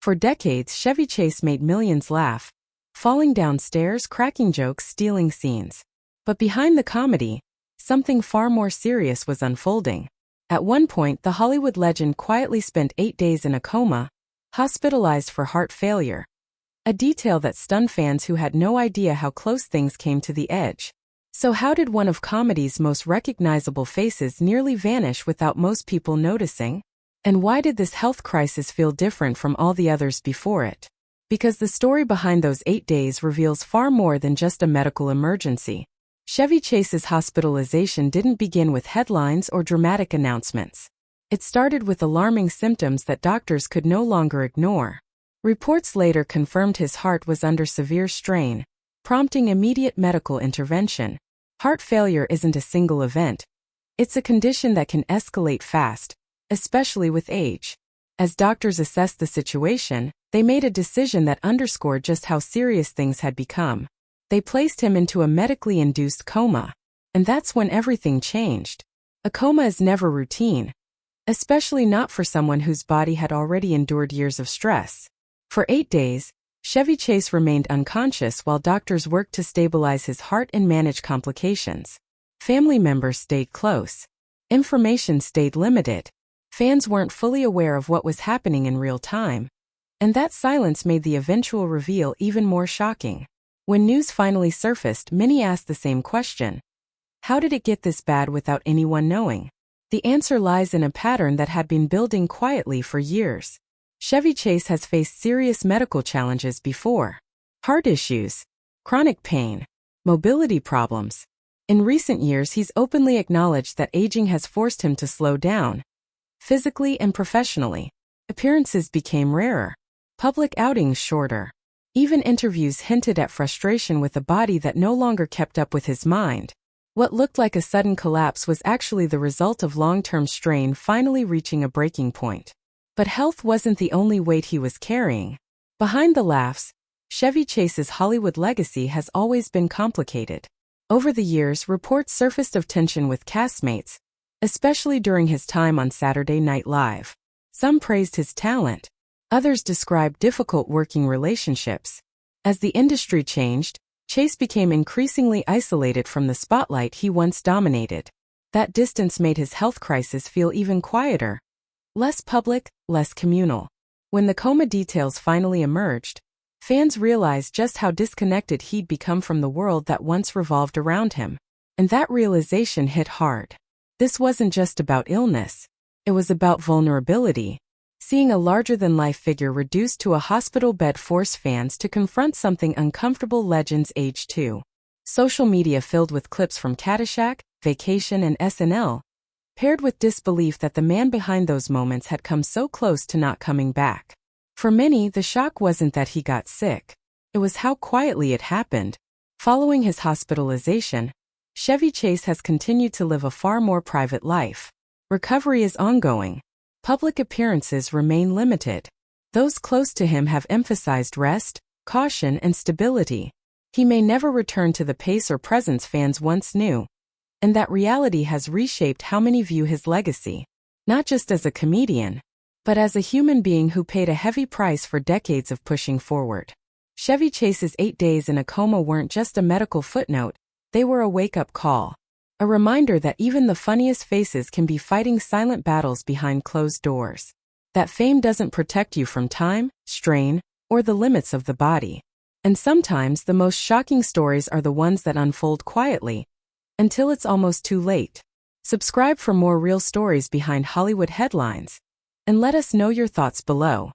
For decades, Chevy Chase made millions laugh, falling down stairs, cracking jokes, stealing scenes. But behind the comedy, something far more serious was unfolding. At one point, the Hollywood legend quietly spent 8 days in a coma, hospitalized for heart failure. A detail that stunned fans who had no idea how close things came to the edge. So how did one of comedy's most recognizable faces nearly vanish without most people noticing? And why did this health crisis feel different from all the others before it? Because the story behind those 8 days reveals far more than just a medical emergency. Chevy Chase's hospitalization didn't begin with headlines or dramatic announcements. It started with alarming symptoms that doctors could no longer ignore. Reports later confirmed his heart was under severe strain, prompting immediate medical intervention. Heart failure isn't a single event. It's a condition that can escalate fast, especially with age. As doctors assessed the situation, they made a decision that underscored just how serious things had become. They placed him into a medically induced coma. And that's when everything changed. A coma is never routine, especially not for someone whose body had already endured years of stress. For 8 days, Chevy Chase remained unconscious while doctors worked to stabilize his heart and manage complications. Family members stayed close. Information stayed limited. Fans weren't fully aware of what was happening in real time. And that silence made the eventual reveal even more shocking. When news finally surfaced, many asked the same question. How did it get this bad without anyone knowing? The answer lies in a pattern that had been building quietly for years. Chevy Chase has faced serious medical challenges before. Heart issues, chronic pain, mobility problems. In recent years, he's openly acknowledged that aging has forced him to slow down, physically and professionally. Appearances became rarer, public outings shorter. Even interviews hinted at frustration with a body that no longer kept up with his mind. What looked like a sudden collapse was actually the result of long-term strain finally reaching a breaking point. But health wasn't the only weight he was carrying. Behind the laughs, Chevy Chase's Hollywood legacy has always been complicated. Over the years, reports surfaced of tension with castmates, especially during his time on Saturday Night Live. Some praised his talent. Others described difficult working relationships. As the industry changed, Chase became increasingly isolated from the spotlight he once dominated. That distance made his health crisis feel even quieter. Less public, less communal. When the coma details finally emerged, fans realized just how disconnected he'd become from the world that once revolved around him. And that realization hit hard. This wasn't just about illness. It was about vulnerability. Seeing a larger-than-life figure reduced to a hospital bed forced fans to confront something uncomfortable. Legends age too. Social media filled with clips from Caddyshack, Vacation and SNL, paired with disbelief that the man behind those moments had come so close to not coming back. For many, the shock wasn't that he got sick. It was how quietly it happened. Following his hospitalization, Chevy Chase has continued to live a far more private life. Recovery is ongoing. Public appearances remain limited. Those close to him have emphasized rest, caution, and stability. He may never return to the pace or presence fans once knew. And that reality has reshaped how many view his legacy, not just as a comedian, but as a human being who paid a heavy price for decades of pushing forward. Chevy Chase's 8 days in a coma weren't just a medical footnote, they were a wake-up call. A reminder that even the funniest faces can be fighting silent battles behind closed doors. That fame doesn't protect you from time, strain, or the limits of the body. And sometimes the most shocking stories are the ones that unfold quietly, until it's almost too late. Subscribe for more real stories behind Hollywood headlines, and let us know your thoughts below.